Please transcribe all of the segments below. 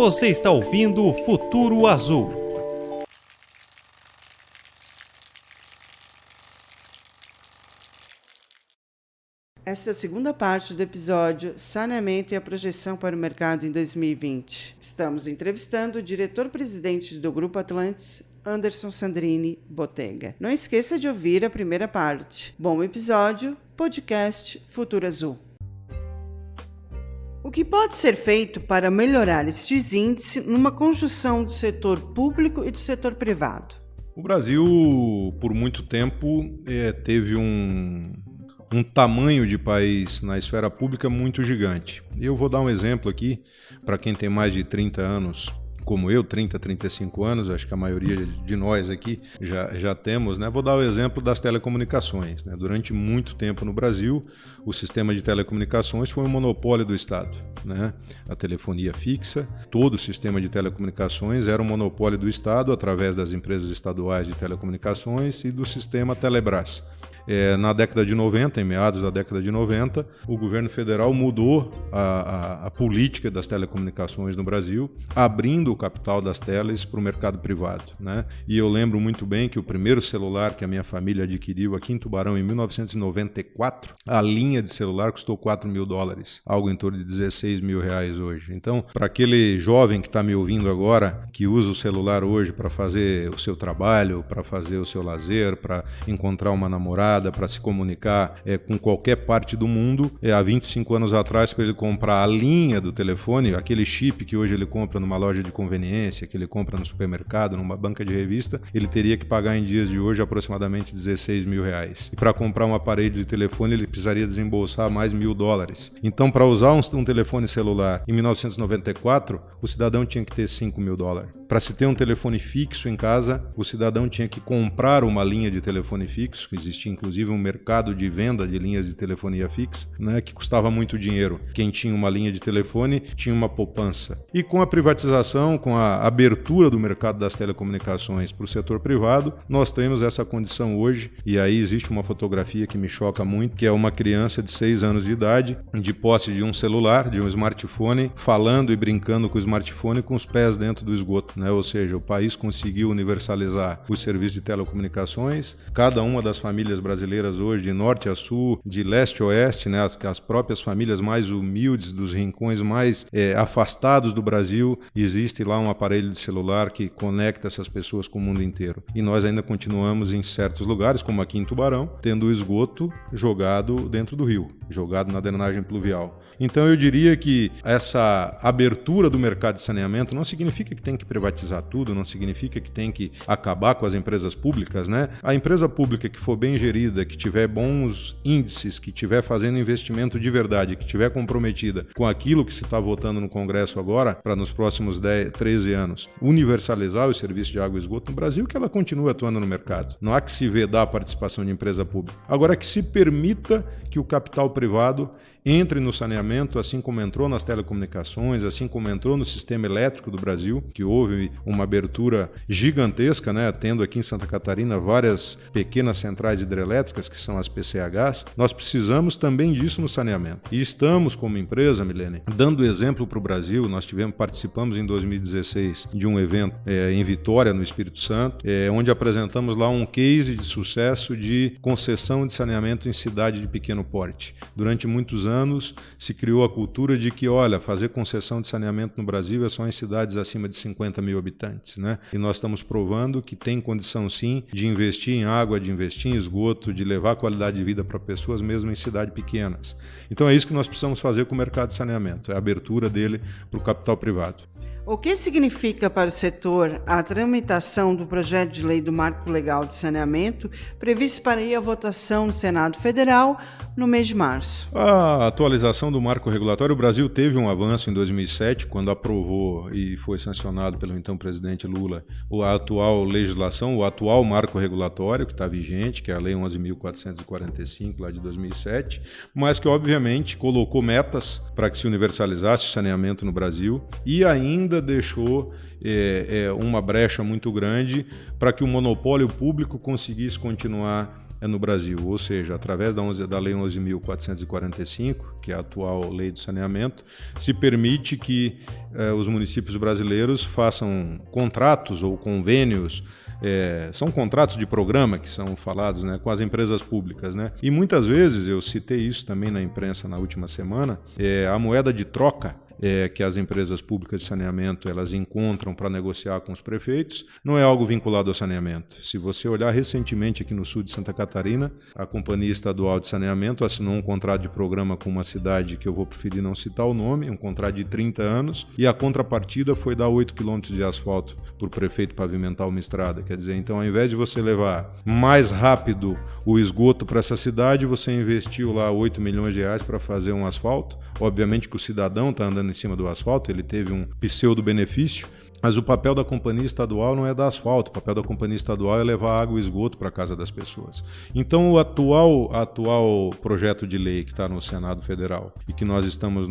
Você está ouvindo o Futuro Azul. Esta é a segunda parte do episódio Saneamento e a Projeção para o Mercado em 2020. Estamos entrevistando o diretor-presidente do Grupo Atlantis, Anderson Sandrini Botega. Não esqueça de ouvir a primeira parte. Bom episódio, podcast Futuro Azul. O que pode ser feito para melhorar estes índices numa conjunção do setor público e do setor privado? O Brasil, por muito tempo, teve um tamanho de país na esfera pública muito gigante. Eu vou dar um exemplo aqui, para quem tem mais de 30 anos, como eu, 30, 35 anos, acho que a maioria de nós aqui já temos, né? Vou dar o exemplo das telecomunicações, né? Durante muito tempo no Brasil, o sistema de telecomunicações foi um monopólio do Estado, né? A telefonia fixa, todo o sistema de telecomunicações era um monopólio do Estado através das empresas estaduais de telecomunicações e do sistema Telebrás. Na década de 90, em meados da década de 90, o governo federal mudou a política das telecomunicações no Brasil, abrindo o capital das teles para o mercado privado, né? E eu lembro muito bem que o primeiro celular que a minha família adquiriu aqui em Tubarão em 1994, a linha de celular custou $4.000, algo em torno de R$16 mil hoje. Então, para aquele jovem que está me ouvindo agora, que usa o celular hoje para fazer o seu trabalho, para fazer o seu lazer, para encontrar uma namorada, para se comunicar com qualquer parte do mundo, há 25 anos atrás, para ele comprar a linha do telefone, aquele chip que hoje ele compra numa loja de conveniência, que ele compra no supermercado, numa banca de revista, ele teria que pagar em dias de hoje aproximadamente R$16 mil. E para comprar um aparelho de telefone, ele precisaria desembolsar mais $1.000. Então, para usar um telefone celular em 1994, o cidadão tinha que ter $5 mil. Para se ter um telefone fixo em casa, o cidadão tinha que comprar uma linha de telefone fixo, que existia inclusive um mercado de venda de linhas de telefonia fixa, né, que custava muito dinheiro. Quem tinha uma linha de telefone tinha uma poupança. E com a privatização, com a abertura do mercado das telecomunicações para o setor privado, nós temos essa condição hoje, e aí existe uma fotografia que me choca muito, que é uma criança de 6 anos de idade, de posse de um celular, de um smartphone, falando e brincando com o smartphone com os pés dentro do esgoto, né? Ou seja, o país conseguiu universalizar os serviços de telecomunicações, cada uma das famílias brasileiras hoje, de norte a sul, de leste a oeste, né, as próprias famílias mais humildes, dos rincões mais afastados do Brasil, existe lá um aparelho de celular que conecta essas pessoas com o mundo inteiro. E nós ainda continuamos em certos lugares, como aqui em Tubarão, tendo o esgoto jogado dentro do rio, jogado na drenagem pluvial. Então eu diria que essa abertura do mercado de saneamento não significa que tem que privatizar tudo, não significa que tem que acabar com as empresas públicas, né? A empresa pública que for bem gerida, que tiver bons índices, que tiver fazendo investimento de verdade, que tiver comprometida com aquilo que se está votando no Congresso agora, para nos próximos 13 anos, universalizar o serviço de água e esgoto no Brasil, que ela continue atuando no mercado. Não há que se vedar a participação de empresa pública. Agora, que se permita que o capital privado entre no saneamento, assim como entrou nas telecomunicações, assim como entrou no sistema elétrico do Brasil, que houve uma abertura gigantesca, né? Tendo aqui em Santa Catarina várias pequenas centrais hidrelétricas, que são as PCHs. Nós precisamos também disso no saneamento. E estamos, como empresa, Milene, dando exemplo para o Brasil. Nós participamos em 2016 de um evento em Vitória, no Espírito Santo, onde apresentamos lá um case de sucesso de concessão de saneamento em cidade de pequeno porte. Durante muitos anos se criou a cultura de que, olha, fazer concessão de saneamento no Brasil é só em cidades acima de 50 mil habitantes, né? E nós estamos provando que tem condição sim de investir em água, de investir em esgoto, de levar qualidade de vida para pessoas mesmo em cidades pequenas. Então é isso que nós precisamos fazer com o mercado de saneamento, é a abertura dele para o capital privado. O que significa para o setor a tramitação do projeto de lei do Marco Legal de Saneamento, previsto para ir à votação no Senado Federal no mês de março? A atualização do marco regulatório, o Brasil teve um avanço em 2007, quando aprovou e foi sancionado pelo então presidente Lula a atual legislação, o atual marco regulatório que está vigente, que é a Lei 11.445, lá de 2007, mas que obviamente colocou metas para que se universalizasse o saneamento no Brasil e ainda deixou uma brecha muito grande para que o monopólio público conseguisse continuar no Brasil, ou seja, através da Lei 11.445, que é a atual lei do saneamento, se permite que os municípios brasileiros façam contratos ou convênios. São contratos de programa que são falados, né, com as empresas públicas, né? E muitas vezes, eu citei isso também na imprensa na última semana, a moeda de troca que as empresas públicas de saneamento elas encontram para negociar com os prefeitos, não é algo vinculado ao saneamento. Se você olhar recentemente aqui no sul de Santa Catarina, a Companhia Estadual de Saneamento assinou um contrato de programa com uma cidade que eu vou preferir não citar o nome, um contrato de 30 anos, e a contrapartida foi dar 8 quilômetros de asfalto para o prefeito pavimentar uma estrada. Quer dizer, então ao invés de você levar mais rápido o esgoto para essa cidade, você investiu lá 8 milhões de reais para fazer um asfalto. Obviamente que o cidadão está andando em cima do asfalto, ele teve um pseudo-benefício, mas o papel da companhia estadual não é dar asfalto, o papel da companhia estadual é levar água e esgoto para a casa das pessoas. Então o atual projeto de lei que está no Senado Federal e que nós estamos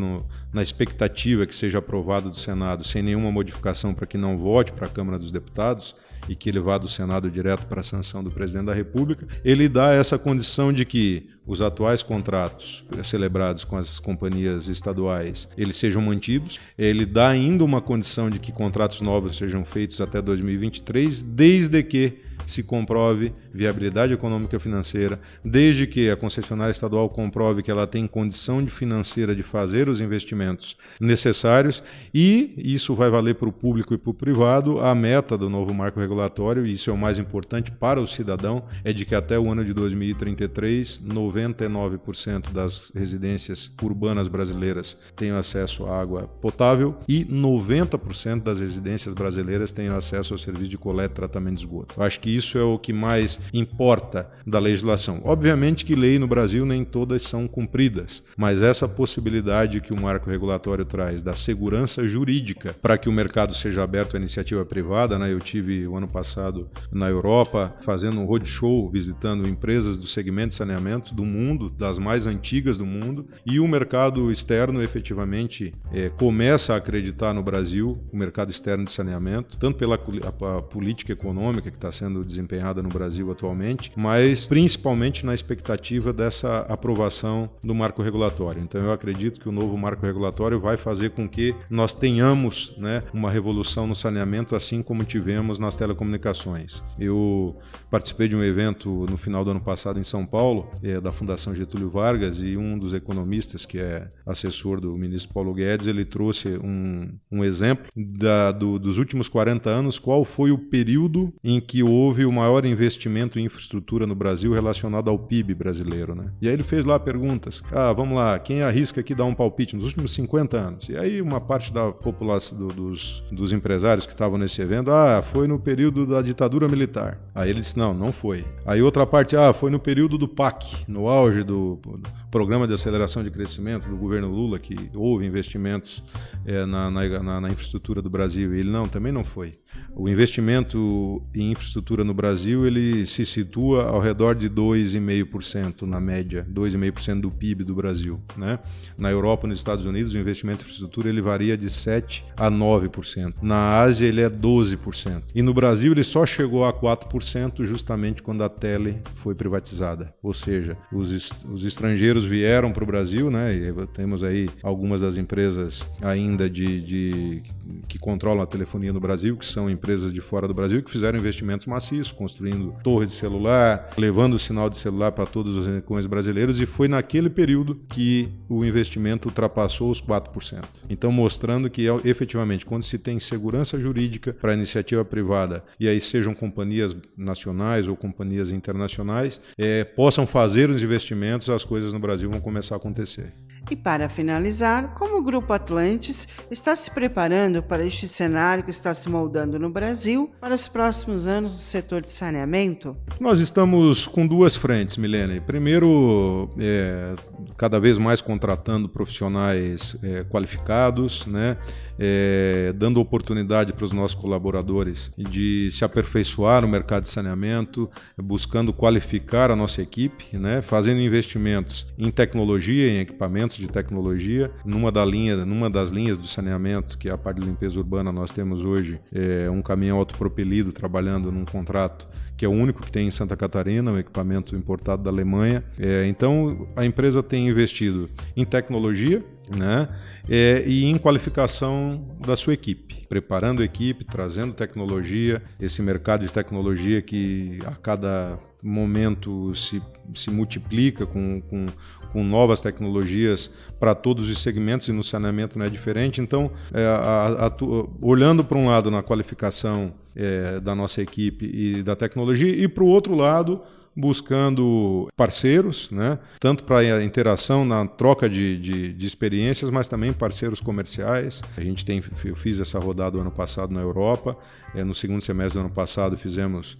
na expectativa que seja aprovado do Senado sem nenhuma modificação para que não vote para a Câmara dos Deputados e que ele vá do Senado direto para a sanção do Presidente da República, ele dá essa condição de que os atuais contratos celebrados com as companhias estaduais eles sejam mantidos. Ele dá ainda uma condição de que contratos novos sejam feitos até 2023, desde que se comprove viabilidade econômica e financeira, desde que a concessionária estadual comprove que ela tem condição financeira de fazer os investimentos necessários, e isso vai valer para o público e para o privado. A meta do novo marco regulatório, e isso é o mais importante para o cidadão, é de que até o ano de 2033, 99% das residências urbanas brasileiras tenham acesso à água potável e 90% das residências brasileiras tenham acesso ao serviço de coleta e tratamento de esgoto. Eu acho que isso é o que mais importa da legislação. Obviamente que lei no Brasil nem todas são cumpridas, mas essa possibilidade que o marco regulatório traz da segurança jurídica para que o mercado seja aberto à iniciativa privada, né? Eu tive o ano passado na Europa fazendo um roadshow, visitando empresas do segmento de saneamento do mundo, das mais antigas do mundo, e o mercado externo efetivamente começa a acreditar no Brasil, o mercado externo de saneamento, tanto pela política econômica que está sendo desempenhada no Brasil atualmente, mas principalmente na expectativa dessa aprovação do marco regulatório. Então eu acredito que o novo marco regulatório vai fazer com que nós tenhamos, né, uma revolução no saneamento, assim como tivemos nas telecomunicações. Eu participei de um evento no final do ano passado em São Paulo, da Fundação Getúlio Vargas, e um dos economistas, que é assessor do ministro Paulo Guedes, ele trouxe um exemplo dos últimos 40 anos, qual foi o período em que houve o maior investimento em infraestrutura no Brasil relacionado ao PIB brasileiro, né? E aí ele fez lá perguntas. Vamos lá, quem arrisca aqui dar um palpite nos últimos 50 anos? E aí uma parte da população, dos empresários que estavam nesse evento, foi no período da ditadura militar. Aí ele disse, não foi. Aí outra parte, foi no período do PAC, no auge do Programa de Aceleração de Crescimento do governo Lula, que houve investimentos na infraestrutura do Brasil. E ele, também não foi. O investimento em infraestrutura no Brasil, ele se situa ao redor de 2,5% na média, 2,5% do PIB do Brasil, né? Na Europa e nos Estados Unidos, o investimento em infraestrutura ele varia de 7% a 9%. Na Ásia, ele é 12%. E no Brasil, ele só chegou a 4% justamente quando a Tele foi privatizada. Ou seja, os estrangeiros vieram para o Brasil, né? E temos aí algumas das empresas ainda que controlam a telefonia no Brasil, que são empresas de fora do Brasil, que fizeram investimentos maciços, construindo torres de celular, levando o sinal de celular para todos os rincões brasileiros, e foi naquele período que o investimento ultrapassou os 4%. Então, mostrando que efetivamente, quando se tem segurança jurídica para a iniciativa privada, e aí sejam companhias nacionais ou companhias internacionais, possam fazer os investimentos, as coisas no Brasil vão começar a acontecer. E para finalizar, como o Grupo Atlantis está se preparando para este cenário que está se moldando no Brasil para os próximos anos do setor de saneamento? Nós estamos com duas frentes, Milene. Primeiro, cada vez mais contratando profissionais qualificados, né? dando oportunidade para os nossos colaboradores de se aperfeiçoar no mercado de saneamento, buscando qualificar a nossa equipe, né? Fazendo investimentos em tecnologia, em equipamentos de tecnologia. Numa das linhas do saneamento, que é a parte de limpeza urbana, nós temos hoje um caminhão autopropelido trabalhando num contrato que é o único que tem em Santa Catarina, um equipamento importado da Alemanha. Então, a empresa tem investido em tecnologia, né? E em qualificação da sua equipe, preparando a equipe, trazendo tecnologia, esse mercado de tecnologia que a cada momento se multiplica com novas tecnologias para todos os segmentos, e no saneamento não é diferente. Então, olhando para um lado na qualificação da nossa equipe e da tecnologia, e para o outro lado buscando parceiros, né? Tanto para a interação na troca de experiências, mas também parceiros comerciais. Eu fiz essa rodada o ano passado na Europa, no segundo semestre do ano passado fizemos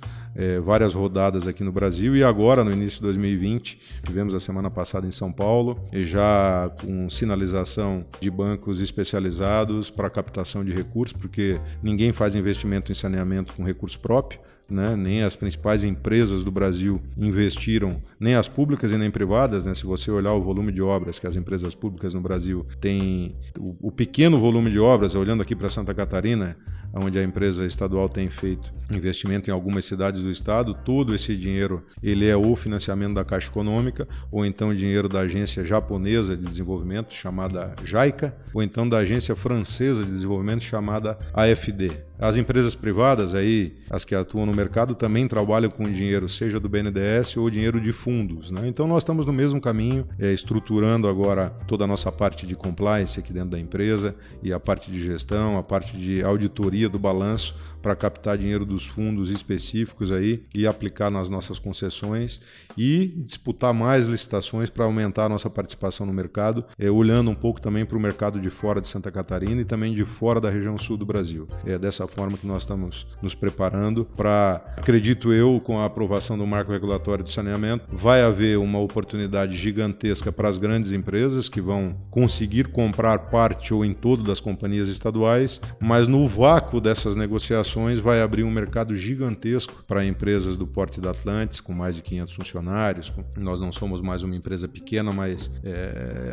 várias rodadas aqui no Brasil, e agora, no início de 2020, tivemos a semana passada em São Paulo, já com sinalização de bancos especializados para captação de recursos, porque ninguém faz investimento em saneamento com recurso próprio, né? Nem as principais empresas do Brasil investiram, nem as públicas e nem privadas, né? Se você olhar o volume de obras que as empresas públicas no Brasil têm, o pequeno volume de obras, olhando aqui para Santa Catarina, onde a empresa estadual tem feito investimento em algumas cidades do estado, todo esse dinheiro ele é ou financiamento da Caixa Econômica, ou então dinheiro da agência japonesa de desenvolvimento, chamada JICA, ou então da agência francesa de desenvolvimento, chamada AFD. As empresas privadas, aí, as que atuam no mercado, também trabalham com dinheiro, seja do BNDES ou dinheiro de fundos, né? Então nós estamos no mesmo caminho, estruturando agora toda a nossa parte de compliance aqui dentro da empresa, e a parte de gestão, a parte de auditoria do balanço, para captar dinheiro dos fundos específicos aí e aplicar nas nossas concessões e disputar mais licitações para aumentar a nossa participação no mercado, olhando um pouco também para o mercado de fora de Santa Catarina e também de fora da região sul do Brasil. É dessa forma que nós estamos nos preparando para, acredito eu, com a aprovação do marco regulatório de saneamento, vai haver uma oportunidade gigantesca para as grandes empresas que vão conseguir comprar parte ou em todo das companhias estaduais, mas no vácuo dessas negociações vai abrir um mercado gigantesco para empresas do porte da Atlantis, com mais de 500 funcionários. Nós não somos mais uma empresa pequena, mas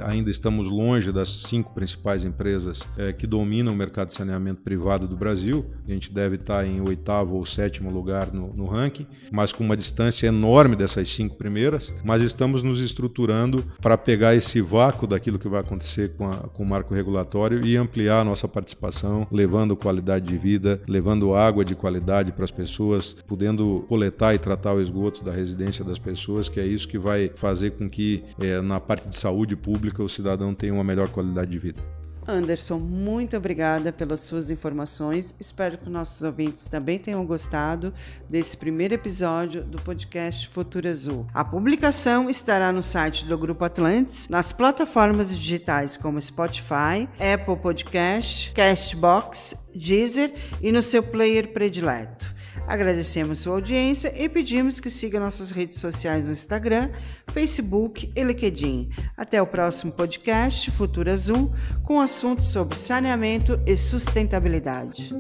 ainda estamos longe das 5 principais empresas que dominam o mercado de saneamento privado do Brasil. A gente deve estar em 8º ou 7º lugar no ranking, mas com uma distância enorme dessas 5 primeiras. Mas estamos nos estruturando para pegar esse vácuo daquilo que vai acontecer com o marco regulatório e ampliar a nossa participação, levando qualidade de vida, levando água de qualidade para as pessoas, podendo coletar e tratar o esgoto da residência das pessoas, que é isso que vai fazer com que na parte de saúde pública o cidadão tenha uma melhor qualidade de vida. Anderson, muito obrigada pelas suas informações. Espero que nossos ouvintes também tenham gostado desse primeiro episódio do podcast Futuro Azul. A publicação estará no site do Grupo Atlantis, nas plataformas digitais como Spotify, Apple Podcast, Castbox, Deezer e no seu player predileto. Agradecemos sua audiência e pedimos que siga nossas redes sociais no Instagram, Facebook e LinkedIn. Até o próximo podcast Futuro Azul, com assuntos sobre saneamento e sustentabilidade.